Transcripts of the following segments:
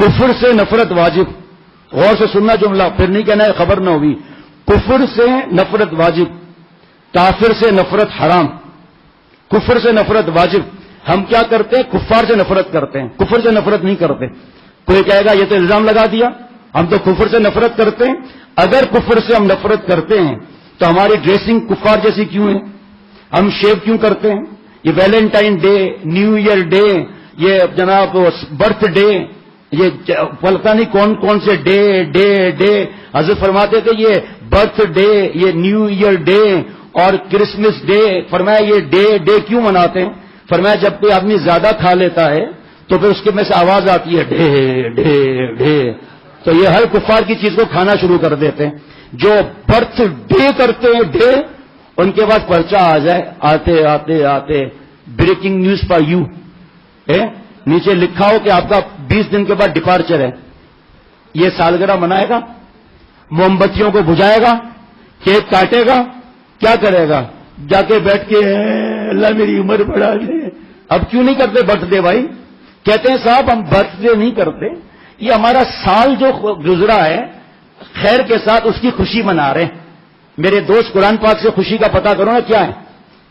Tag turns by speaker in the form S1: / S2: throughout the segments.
S1: کفر سے نفرت واجب. غور سے سننا جملہ, پھر نہیں کہنا ہے خبر نہ ہوئی. کفر سے نفرت واجب, کافر سے نفرت حرام. کفر سے نفرت واجب. ہم کیا کرتے ہیں؟ کفار سے نفرت کرتے ہیں, کفر سے نفرت نہیں کرتے. کوئی کہے گا یہ تو الزام لگا دیا, ہم تو کفر سے نفرت کرتے ہیں. اگر کفر سے ہم نفرت کرتے ہیں تو ہماری ڈریسنگ کفار جیسی کیوں ہے؟ ہم شیو کیوں کرتے ہیں؟ یہ Valentine day, new year day, یہ جناب برتھ ڈے, یہ پتہ نہیں کون کون سے ڈے ڈے ڈے. حضرت فرماتے تھے یہ برتھ ڈے, یہ نیو ایئر ڈے اور کرسمس ڈے, فرمایا یہ ڈے ڈے کیوں مناتے ہیں؟ فرمایا جب کوئی آدمی زیادہ کھا لیتا ہے تو پھر اس کے میں سے آواز آتی ہے ڈے ڈے ڈے, تو یہ ہر کفار کی چیز کو کھانا شروع کر دیتے ہیں. جو برتھ ڈے کرتے ہیں ڈے, ان کے بعد پرچہ آ جائے آتے آتے آتے بریکنگ نیوز فار یو, نیچے لکھا ہو کہ آپ کا 20 دن کے بعد ڈپارچر ہے. یہ سالگرہ منائے گا, موم بتیوں کو بجھائے گا, کیک کاٹے گا, کیا کرے گا؟ جا کے بیٹھ کے اللہ میری عمر بڑھا دے. اب کیوں نہیں کرتے برتھ ڈے بھائی؟ کہتے ہیں صاحب ہم برتھ ڈے نہیں کرتے, یہ ہمارا سال جو گزرا ہے خیر کے ساتھ اس کی خوشی منا رہے ہیں. میرے دوست قرآن پاک سے خوشی کا پتہ کرو نا کیا ہے,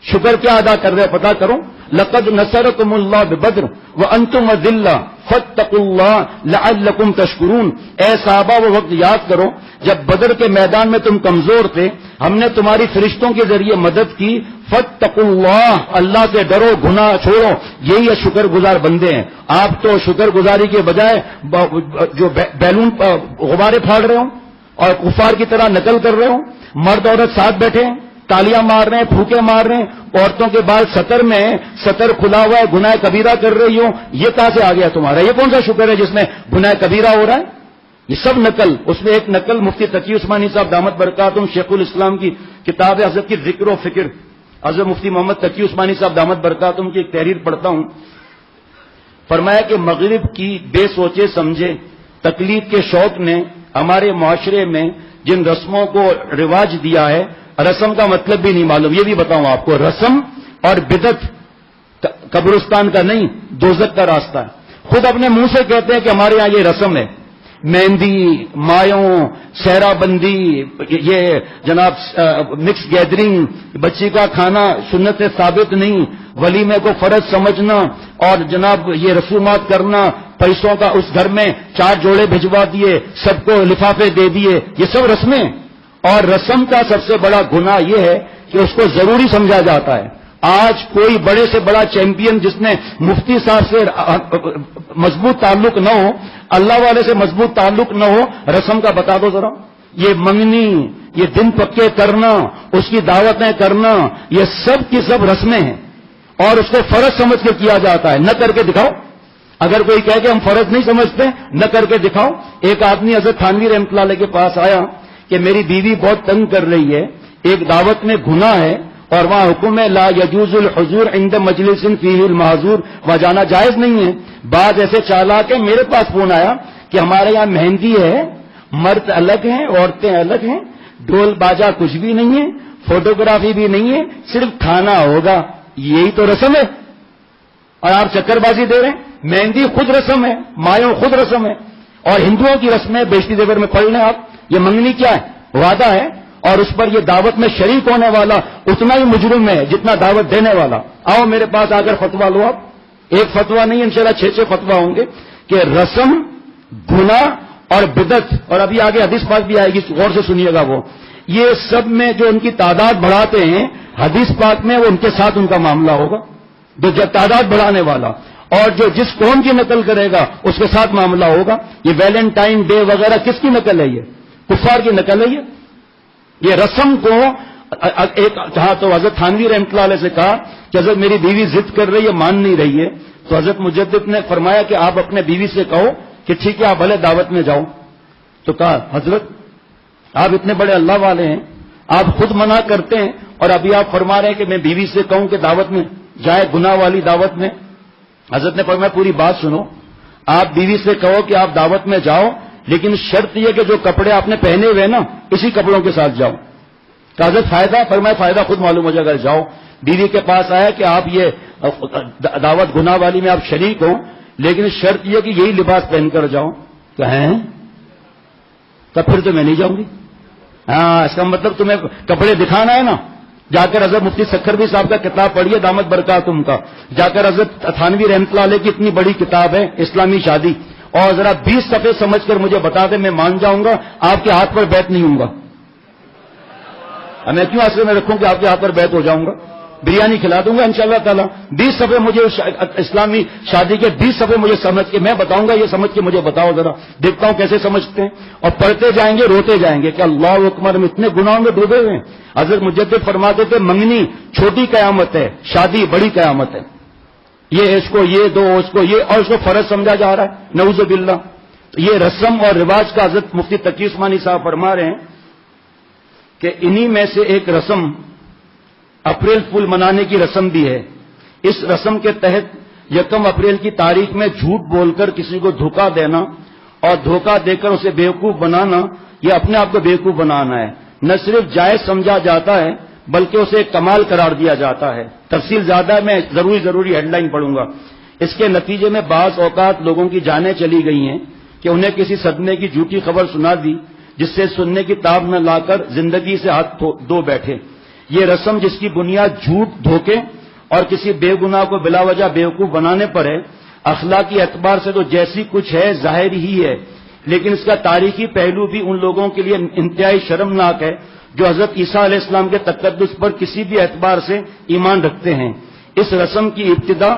S1: شکر کیا ادا کر رہے پتہ کرو. لقد نصرکم اللہ ببدر وانتم اذلہ فاتقوا اللہ لعلکم تشکرون. اے صحابہ وہ وقت یاد کرو جب بدر کے میدان میں تم کمزور تھے, ہم نے تمہاری فرشتوں کے ذریعے مدد کی. فاتقوا اللہ, اللہ سے ڈرو, گناہ چھوڑو. یہی شکر گزار بندے ہیں. آپ تو شکر گزاری کے بجائے جو بیلون غبارے پھاڑ رہے ہوں اور کفار کی طرح نقل کر رہے ہوں. مرد عورت ساتھ بیٹھے ہیں, تالیاں مار رہے ہیں, پھوکے مار رہے ہیں, عورتوں کے بال سطر میں ہیں, سطر کھلا ہوا ہے, گناہ کبیرہ کر رہی ہوں. یہ کہاں سے آ گیا تمہارا؟ یہ کون سا شکر ہے جس میں گناہ کبیرہ ہو رہا ہے؟ یہ سب نقل. اس میں ایک نقل مفتی تقی عثمانی صاحب دامت برکاتہم شیخ الاسلام کی کتاب حضرت کی ذکر و فکر, حضرت مفتی محمد تقی عثمانی صاحب دامت برکاتہم کی ایک تحریر پڑھتا ہوں. فرمایا کہ مغرب کی بے سوچے سمجھے تقلید کے شوق نے ہمارے معاشرے میں جن رسموں کو رواج دیا ہے, رسم کا مطلب بھی نہیں معلوم. یہ بھی بتاؤں آپ کو, رسم اور بدعت قبرستان کا نہیں, دوزخ کا راستہ ہے. خود اپنے منہ سے کہتے ہیں کہ ہمارے یہاں یہ رسم ہے, مہندی, مایوں, سہرا بندی, یہ جناب مکس گیدرنگ, بچی کا کھانا سنت سے ثابت نہیں, ولیمے کو فرض سمجھنا اور جناب یہ رسومات کرنا, پیسوں کا اس گھر میں 4 جوڑے بھجوا دیے, سب کو لفافے دے دیے, یہ سب رسمیں. اور رسم کا سب سے بڑا گناہ یہ ہے کہ اس کو ضروری سمجھا جاتا ہے. آج کوئی بڑے سے بڑا چیمپئن جس نے مفتی صاحب سے مضبوط تعلق نہ ہو, اللہ والے سے مضبوط تعلق نہ ہو, رسم کا بتا دو ذرا. یہ منگنی, یہ دن پکے کرنا, اس کی دعوتیں کرنا, یہ سب کی سب رسمیں ہیں اور اس کو فرض سمجھ کے کیا جاتا ہے. نہ کر کے دکھاؤ. اگر کوئی کہے کہ ہم فرض نہیں سمجھتے, نہ کر کے دکھاؤ. ایک آدمی حضرت تھانوی رحمۃ اللہ علیہ کے پاس آیا کہ میری بیوی بہت تنگ کر رہی ہے, ایک دعوت میں گناہ ہے اور وہاں حکم ہے لا یجوز الحضور عند مجلس فیہ المحظور, وہاں جانا جائز نہیں ہے. بعض ایسے چالاک ہیں, میرے پاس فون آیا کہ ہمارے یہاں مہندی ہے, مرد الگ ہیں, عورتیں الگ ہیں, ڈھول باجا کچھ بھی نہیں ہے, فوٹوگرافی بھی نہیں ہے, صرف کھانا ہوگا. یہی تو رسم ہے اور آپ چکر بازی دے رہے ہیں. مہندی خود رسم ہے, مایوں خود رسم ہے, اور ہندوؤں کی رسمیں بیشتی زیور میں پڑھ لیں آپ. یہ منگنی کیا ہے؟ وعدہ ہے, اور اس پر یہ دعوت میں شریک ہونے والا اتنا ہی مجرم ہے جتنا دعوت دینے والا. آؤ میرے پاس آ کر فتوا لو. آپ ایک فتوا نہیں, انشاءاللہ 6 فتوا ہوں گے کہ رسم, گناہ اور بدعت, اور ابھی آگے حدیث پاک بھی آئے گی, غور سے سنیے گا. وہ یہ سب میں جو ان کی تعداد بڑھاتے ہیں حدیث پاک میں, وہ ان کے ساتھ ان کا معاملہ ہوگا, جو تعداد بڑھانے والا, اور جو جس قوم کی نقل کرے گا اس کے ساتھ معاملہ ہوگا. یہ ویلنٹائن ڈے وغیرہ کس کی نقل ہے؟ یہ کفار کی نقل ہے. یہ رسم کو ایک کہا تو حضرت تھانوی رحمۃ اللہ علیہ سے کہا کہ حضرت میری بیوی ضد کر رہی ہے, مان نہیں رہی ہے. تو حضرت مجدد نے فرمایا کہ آپ اپنے بیوی سے کہو کہ ٹھیک ہے آپ بھلے دعوت میں جاؤ. تو کہا حضرت آپ اتنے بڑے اللہ والے ہیں, آپ خود منع کرتے ہیں اور ابھی آپ فرما رہے ہیں کہ میں بیوی سے کہوں کہ دعوت میں جائے, گناہ والی دعوت میں. حضرت نے فرمایا پوری بات سنو, آپ بیوی سے کہو کہ آپ دعوت میں جاؤ, لیکن شرط یہ کہ جو کپڑے آپ نے پہنے ہوئے نا اسی کپڑوں کے ساتھ جاؤ. کہ حضرت فائدہ؟ فرمایا فائدہ خود معلوم ہو جائے گا. جاؤ. بیوی کے پاس آیا کہ آپ یہ دعوت گناہ والی میں آپ شریک ہوں, لیکن شرط یہ کہ یہی لباس پہن کر جاؤ. کہیں تو پھر تو میں نہیں جاؤں گی. ہاں اس کا مطلب تمہیں کپڑے دکھانا ہے نا. جا کر حضرت مفتی سکھروی صاحب کا کتاب پڑھیے دامت برکاتہم کا. جا کر حضرت تھانوی رحمۃ اللہ علیہ کی اتنی بڑی کتاب ہے اسلامی شادی, اور ذرا 20 صفحے سمجھ کر مجھے بتا دیں, میں مان جاؤں گا. آپ کے ہاتھ پر بیت نہیں ہوں گا. میں کیوں آسرے میں رکھوں کہ آپ کے ہاتھ پر بیت ہو جاؤں گا؟ بریانی کھلا دوں گا انشاءاللہ تعالی. 20 صفحے مجھے اسلامی شادی کے 20 صفحے مجھے سمجھ کے میں بتاؤں گا. یہ سمجھ کے مجھے بتاؤ ذرا, دیکھتا ہوں کیسے سمجھتے ہیں. اور پڑھتے جائیں گے, روتے جائیں گے کہ اللہ اکبر, میں اتنے گناہوں میں ڈوبے ہوئے ہیں. حضرت مجدد فرماتے تھے منگنی چھوٹی قیامت ہے, شادی بڑی قیامت ہے. یہ اس کو یہ دو, اس کو یہ, اور اس کو فرض سمجھا جا رہا ہے, نعوذ باللہ. یہ رسم اور رواج کا حضرت مفتی تقی عثمانی صاحب فرما رہے ہیں کہ انہی میں سے ایک رسم اپریل فول منانے کی رسم بھی ہے. اس رسم کے تحت 1 اپریل کی تاریخ میں جھوٹ بول کر کسی کو دھوکہ دینا اور دھوکہ دے کر اسے بیوقوف بنانا, یہ اپنے آپ کو بیوقوف بنانا ہے. نہ صرف جائز سمجھا جاتا ہے بلکہ اسے ایک کمال قرار دیا جاتا ہے. تفصیل زیادہ ہے, میں ضروری ہیڈ لائن پڑھوں گا. اس کے نتیجے میں بعض اوقات لوگوں کی جانیں چلی گئی ہیں کہ انہیں کسی صدمے کی جھوٹی خبر سنا دی جس سے سننے کی تاب نہ لا کر زندگی سے ہاتھ دھو بیٹھے. یہ رسم جس کی بنیاد جھوٹ, دھوکے اور کسی بے گناہ کو بلا وجہ بیوقوف بنانے پر ہے, اخلاقی اعتبار سے تو جیسی کچھ ہے ظاہر ہی ہے, لیکن اس کا تاریخی پہلو بھی ان لوگوں کے لیے انتہائی شرمناک ہے جو حضرت عیسیٰ علیہ السلام کے تقدس پر کسی بھی اعتبار سے ایمان رکھتے ہیں. اس رسم کی ابتدا,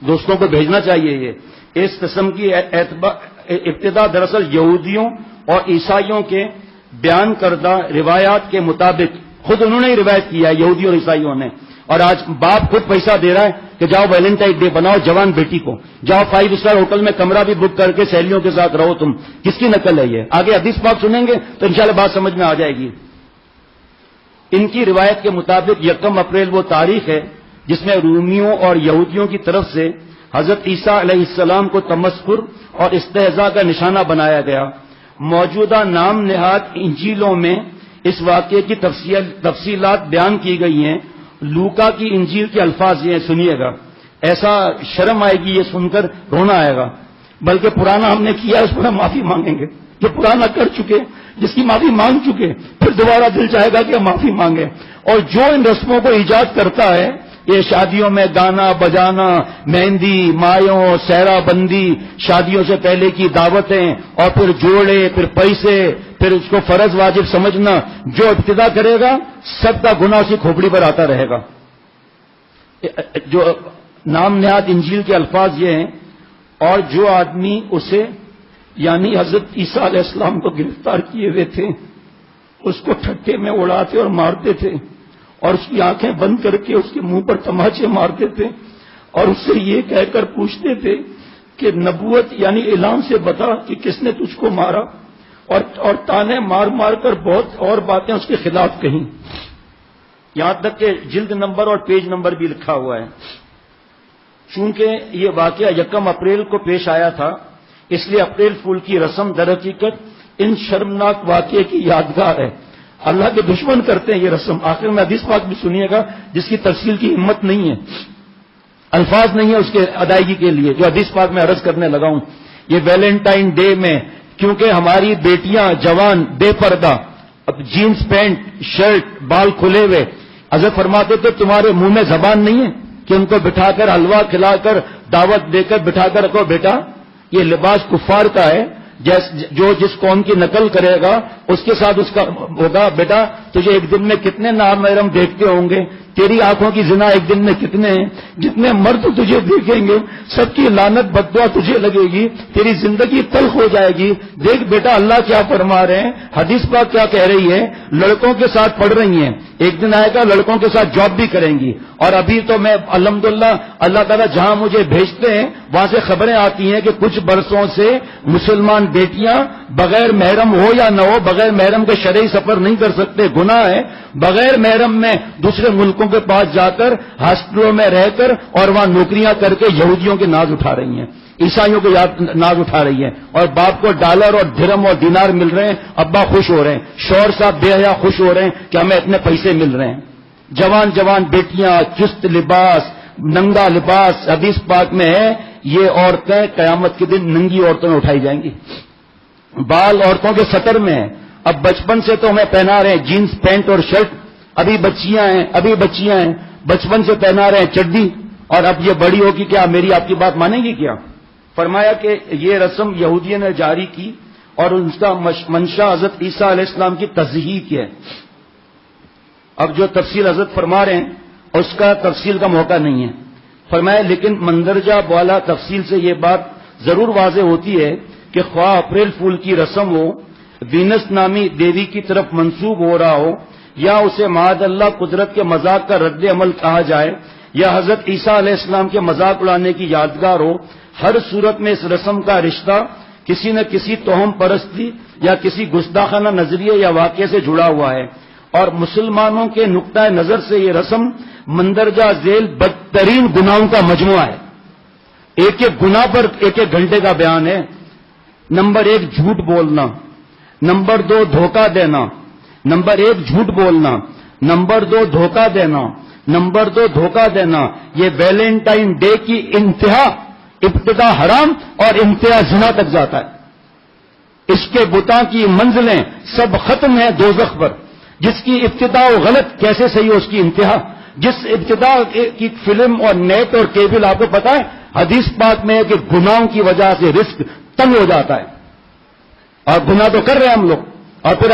S1: دوستوں کو بھیجنا چاہیے, اس رسم کی ابتدا دراصل یہودیوں اور عیسائیوں کے بیان کردہ روایات کے مطابق خود انہوں نے ہی روایت کیا ہے, یہودیوں اور عیسائیوں نے. اور آج باپ خود پیسہ دے رہا ہے کہ جاؤ ویلنٹائن ڈے بناؤ جوان بیٹی کو, جاؤ 5 اسٹار ہوٹل میں کمرہ بھی بک کر کے سہیلیوں کے ساتھ رہو. تم کس کی نقل ہے یہ؟ آگے حدیث پاک سنیں گے تو انشاءاللہ بات سمجھ میں آ جائے گی. ان کی روایت کے مطابق 1 اپریل وہ تاریخ ہے جس میں رومیوں اور یہودیوں کی طرف سے حضرت عیسیٰ علیہ السلام کو تمسخر اور استہزاء کا نشانہ بنایا گیا. موجودہ نام نہاد انجیلوں میں اس واقعے کی تفصیلات بیان کی گئی ہیں. لوکا کی انجیل کے الفاظ یہ سنیے گا, ایسا شرم آئے گی یہ سن کر, رونا آئے گا. بلکہ پرانا ہم نے کیا اس پر ہم معافی مانگیں گے. جو پرانا کر چکے, جس کی معافی مانگ چکے, پھر دوبارہ دل چاہے گا کہ ہم معافی مانگیں. اور جو ان رسموں کو ایجاد کرتا ہے, یہ شادیوں میں گانا بجانا, مہندی, مایوں, سہرا بندی, شادیوں سے پہلے کی دعوتیں, اور پھر جوڑے, پھر پیسے, پھر اس کو فرض واجب سمجھنا, جو ابتدا کرے گا سب کا گناہ اسی کھوپڑی پر آتا رہے گا. جو نام نہاد انجیل کے الفاظ یہ ہیں, اور جو آدمی اسے یعنی حضرت عیسیٰ علیہ السلام کو گرفتار کیے ہوئے تھے اس کو ٹھٹے میں اڑاتے اور مارتے تھے, اور اس کی آنکھیں بند کر کے اس کے منہ پر تماچے مارتے تھے, اور اس سے یہ کہہ کر پوچھتے تھے کہ نبوت یعنی اعلان سے بتا کہ کس نے تجھ کو مارا, اور تانے مار مار کر بہت اور باتیں اس کے خلاف کہیں. یہاں تک کہ جلد نمبر اور پیج نمبر بھی لکھا ہوا ہے. چونکہ یہ واقعہ 1 اپریل کو پیش آیا تھا, اس لیے اپریل فول کی رسم در حقیقت ان شرمناک واقعے کی یادگار ہے. اللہ کے دشمن کرتے ہیں یہ رسم. آخر میں حدیث پاک بھی سنیے گا جس کی تفصیل کی ہمت نہیں ہے, الفاظ نہیں ہے اس کے ادائیگی کے لیے, جو حدیث پاک میں عرض کرنے لگا ہوں. یہ ویلنٹائن ڈے میں کیونکہ ہماری بیٹیاں جوان بے پردہ, اب جینز پینٹ شرٹ بال کھلے ہوئے, حضرت فرماتے تھے تمہارے منہ میں زبان نہیں ہے کہ ان کو بٹھا کر حلوہ کھلا کر دعوت دے کر بٹھا کر رکھو بیٹا, یہ لباس کفار کا ہے, جو جس قوم کی نقل کرے گا اس کے ساتھ اس کا ہوگا. بیٹا تجھے ایک دن میں کتنے نامحرم دیکھتے ہوں گے, تیری آنکھوں کی زنا ایک دن میں کتنے ہیں, جتنے مرد تجھے دیکھیں گے سب کی لعنت بددعا تجھے لگے گی, تیری زندگی تلخ ہو جائے گی. دیکھ بیٹا اللہ کیا فرما رہے ہیں, حدیث پاک کیا کہہ رہی ہے, لڑکوں کے ساتھ پڑھ رہی ہیں, ایک دن آئے گا لڑکوں کے ساتھ جاب بھی کریں گی. اور ابھی تو میں الحمدللہ اللہ تعالیٰ جہاں مجھے بھیجتے ہیں وہاں سے خبریں آتی ہیں کہ کچھ برسوں سے مسلمان بیٹیاں بغیر محرم ہو یا نہ ہو, بغیر محرم کے شرعی سفر نہیں کر سکتے, گناہ ہے. بغیر محرم میں دوسرے ملکوں کے پاس جا کر ہاسپٹلوں میں رہ کر اور وہاں نوکریاں کر کے یہودیوں کے ناز اٹھا رہی ہیں, عیسائیوں کے ناز اٹھا رہی ہیں, اور باپ کو ڈالر اور درہم اور دینار مل رہے ہیں, ابا خوش ہو رہے ہیں, شوہر صاحب بے حیا خوش ہو رہے ہیں کہ ہمیں اتنے پیسے مل رہے ہیں. جوان جوان بیٹیاں چست لباس, ننگا لباس, حدیث پاک میں ہے یہ عورتیں قیامت کے دن ننگی عورتوں میں اٹھائی جائیں گی. بال عورتوں کے سطر میں ہیں. اب بچپن سے تو ہمیں پہنا رہے ہیں جینس پینٹ اور شرٹ. ابھی بچیاں ہیں بچپن سے پہنا رہے ہیں چڈی. اور اب یہ بڑی ہوگی کیا میری آپ کی بات مانیں گی کیا؟ فرمایا کہ یہ رسم یہودیوں نے جاری کی اور ان کا منشا حضرت عیسیٰ علیہ السلام کی تصحیح ہے. اب جو تفصیل حضرت فرما رہے ہیں اس کا تفصیل کا موقع نہیں ہے. فرمایا لیکن مندرجہ بالا تفصیل سے یہ بات ضرور واضح ہوتی ہے کہ خواہ اپریل فول کی رسم ہو، وینس نامی دیوی کی طرف منسوب ہو رہا ہو، یا اسے معاذ اللہ قدرت کے مذاق کا رد عمل کہا جائے، یا حضرت عیسیٰ علیہ السلام کے مذاق اڑانے کی یادگار ہو، ہر صورت میں اس رسم کا رشتہ کسی نہ کسی توہم پرستی یا کسی گستاخانہ نظریے یا واقعے سے جڑا ہوا ہے. اور مسلمانوں کے نقطۂ نظر سے یہ رسم مندرجہ ذیل بدترین گناہوں کا مجموعہ ہے. ایک ایک گناہ پر ایک ایک گھنٹے کا بیان ہے. نمبر 1 جھوٹ بولنا، نمبر 2 دھوکہ دینا. نمبر 1 جھوٹ بولنا، نمبر 2 دھوکہ دینا، نمبر 2 دھوکہ دینا. یہ ویلنٹائن ڈے کی انتہا، ابتدا حرام اور انتہا زنا تک جاتا ہے. اس کے بتاں کی منزلیں سب ختم ہیں دوزخ پر. جس کی ابتدا و غلط کیسے صحیح ہو اس کی انتہا. جس ابتدا کی فلم اور نیٹ اور کیبل آپ کو پتا ہے حدیث پاک میں ہے کہ گناہوں کی وجہ سے رزق تنگ ہو جاتا ہے. اور گناہ تو کر رہے ہیں ہم لوگ. اور پھر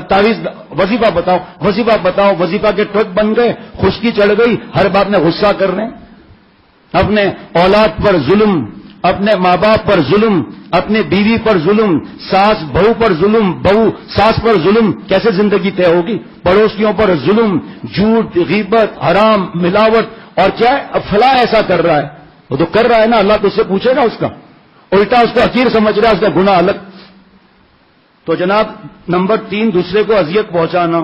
S1: تعویذ وظیفہ بتاؤ، وظیفہ کے ٹرک بن گئے، خشکی چڑھ گئی، ہر بات میں غصہ کر رہے ہیں. اپنے اولاد پر ظلم، اپنے ماں باپ پر ظلم، اپنے بیوی پر ظلم، ساس بہو پر ظلم، بہو ساس پر ظلم. کیسے زندگی طے ہوگی؟ پڑوسیوں پر ظلم، جھوٹ، غیبت، حرام، ملاوٹ. اور کیا ہے؟ اب فلاں ایسا کر رہا ہے، وہ تو کر رہا ہے نا، اللہ تو اس سے پوچھے گا. اس کا الٹا اس کو حقیر سمجھ رہا ہے، اس کا گناہ الگ. تو جناب نمبر 3 دوسرے کو اذیت پہنچانا.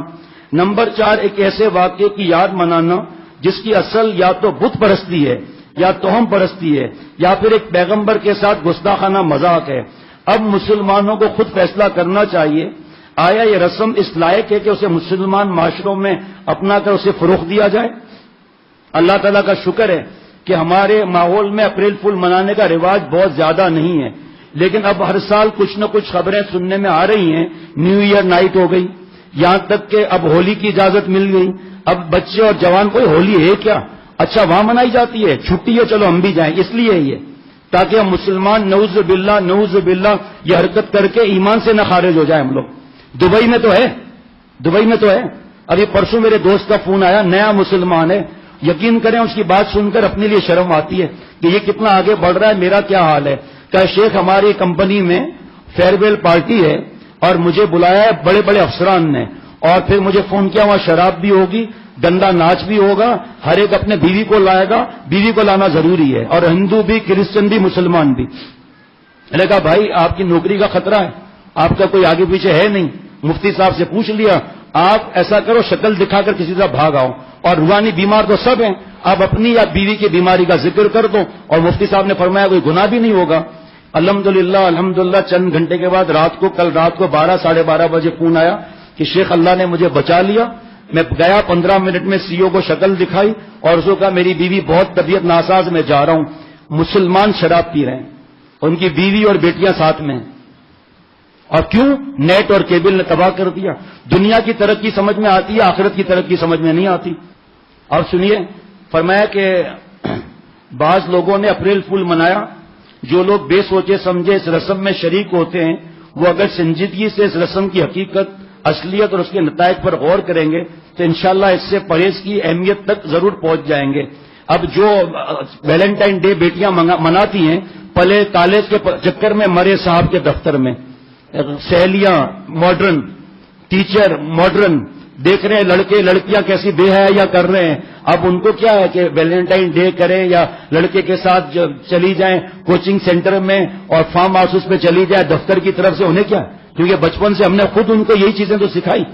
S1: نمبر 4 ایک ایسے واقعے کی یاد منانا جس کی اصل یا تو بت پرستی ہے یا توہم پرستی ہے یا پھر ایک پیغمبر کے ساتھ گستاخانہ مذاق ہے. اب مسلمانوں کو خود فیصلہ کرنا چاہیے آیا یہ رسم اس لائق ہے کہ اسے مسلمان معاشروں میں اپنا کر اسے فروغ دیا جائے. اللہ تعالیٰ کا شکر ہے کہ ہمارے ماحول میں اپریل فول منانے کا رواج بہت زیادہ نہیں ہے، لیکن اب ہر سال کچھ نہ کچھ خبریں سننے میں آ رہی ہیں. نیو ایئر نائٹ ہو گئی، یہاں تک کہ اب ہولی کی اجازت مل گئی. اب بچے اور جوان کوئی ہولی ہے کیا؟ اچھا وہاں منائی جاتی ہے، چھٹی ہے، چلو ہم بھی جائیں. اس لیے یہ تاکہ ہم مسلمان نعوذ باللہ یہ حرکت کر کے ایمان سے نہ خارج ہو جائے ہم لوگ. دبئی میں تو ہے. ابھی پرسوں میرے دوست کا فون آیا، نیا مسلمان ہے. یقین کریں اس کی بات سن کر اپنے لیے شرم آتی ہے کہ یہ کتنا آگے بڑھ رہا ہے، میرا کیا حال ہے. کہ شیخ ہماری کمپنی میں فیئرویل پارٹی ہے اور مجھے بلایا ہے بڑے بڑے افسران نے، اور پھر مجھے فون کیا وہاں شراب بھی ہوگی، ڈنڈا ناچ بھی ہوگا، ہر ایک اپنے بیوی کو لائے گا، بیوی کو لانا ضروری ہے، اور ہندو بھی، کرسچن بھی، مسلمان بھی. میں نے کہا بھائی آپ کی نوکری کا خطرہ ہے، آپ کا کوئی آگے پیچھے ہے نہیں. مفتی صاحب سے پوچھ لیا، آپ ایسا کرو شکل دکھا کر کسی طرح بھاگ آؤ، اور روحانی بیمار تو سب ہیں، آپ اپنی یا بیوی کی بیماری کا ذکر کر دو. اور مفتی صاحب نے فرمایا کوئی گناہ بھی نہیں ہوگا. الحمدللہ چند گھنٹے کے بعد کل رات کو 12 ساڑھے 12 بجے فون آیا کہ شیخ اللہ نے مجھے بچا لیا. میں گیا 15 منٹ میں سی او کو شکل دکھائی اور اس کو کہا میری بیوی بہت طبیعت ناساز، میں جا رہا ہوں. مسلمان شراب پی رہے ہیں، ان کی بیوی اور بیٹیاں ساتھ میں ہیں. اور کیوں؟ نیٹ اور کیبل نے تباہ کر دیا. دنیا کی ترقی سمجھ میں آتی ہے، آخرت کی ترقی سمجھ میں نہیں آتی. اور سنیے، فرمایا کہ بعض لوگوں نے اپریل فول منایا. جو لوگ بے سوچے سمجھے اس رسم میں شریک ہوتے ہیں وہ اگر سنجیدگی سے اس رسم کی حقیقت، اصلیت اور اس کے نتائج پر غور کریں گے تو انشاءاللہ اس سے پرہیز کی اہمیت تک ضرور پہنچ جائیں گے. اب جو ویلنٹائن ڈے بیٹیاں مناتی ہیں، پلے کالج کے چکر میں مرے صاحب کے دفتر میں، سہیلیاں ماڈرن، ٹیچر ماڈرن، دیکھ رہے ہیں لڑکے لڑکیاں کیسی بے حیا کر رہے ہیں. اب ان کو کیا ہے کہ ویلنٹائن ڈے کریں یا لڑکے کے ساتھ چلی جائیں کوچنگ سینٹر میں اور فارم ہاؤس پہ چلی جائے دفتر کی طرف سے، انہیں کیا؟ کیونکہ بچپن سے ہم نے خود ان کو یہی چیزیں تو سکھائی.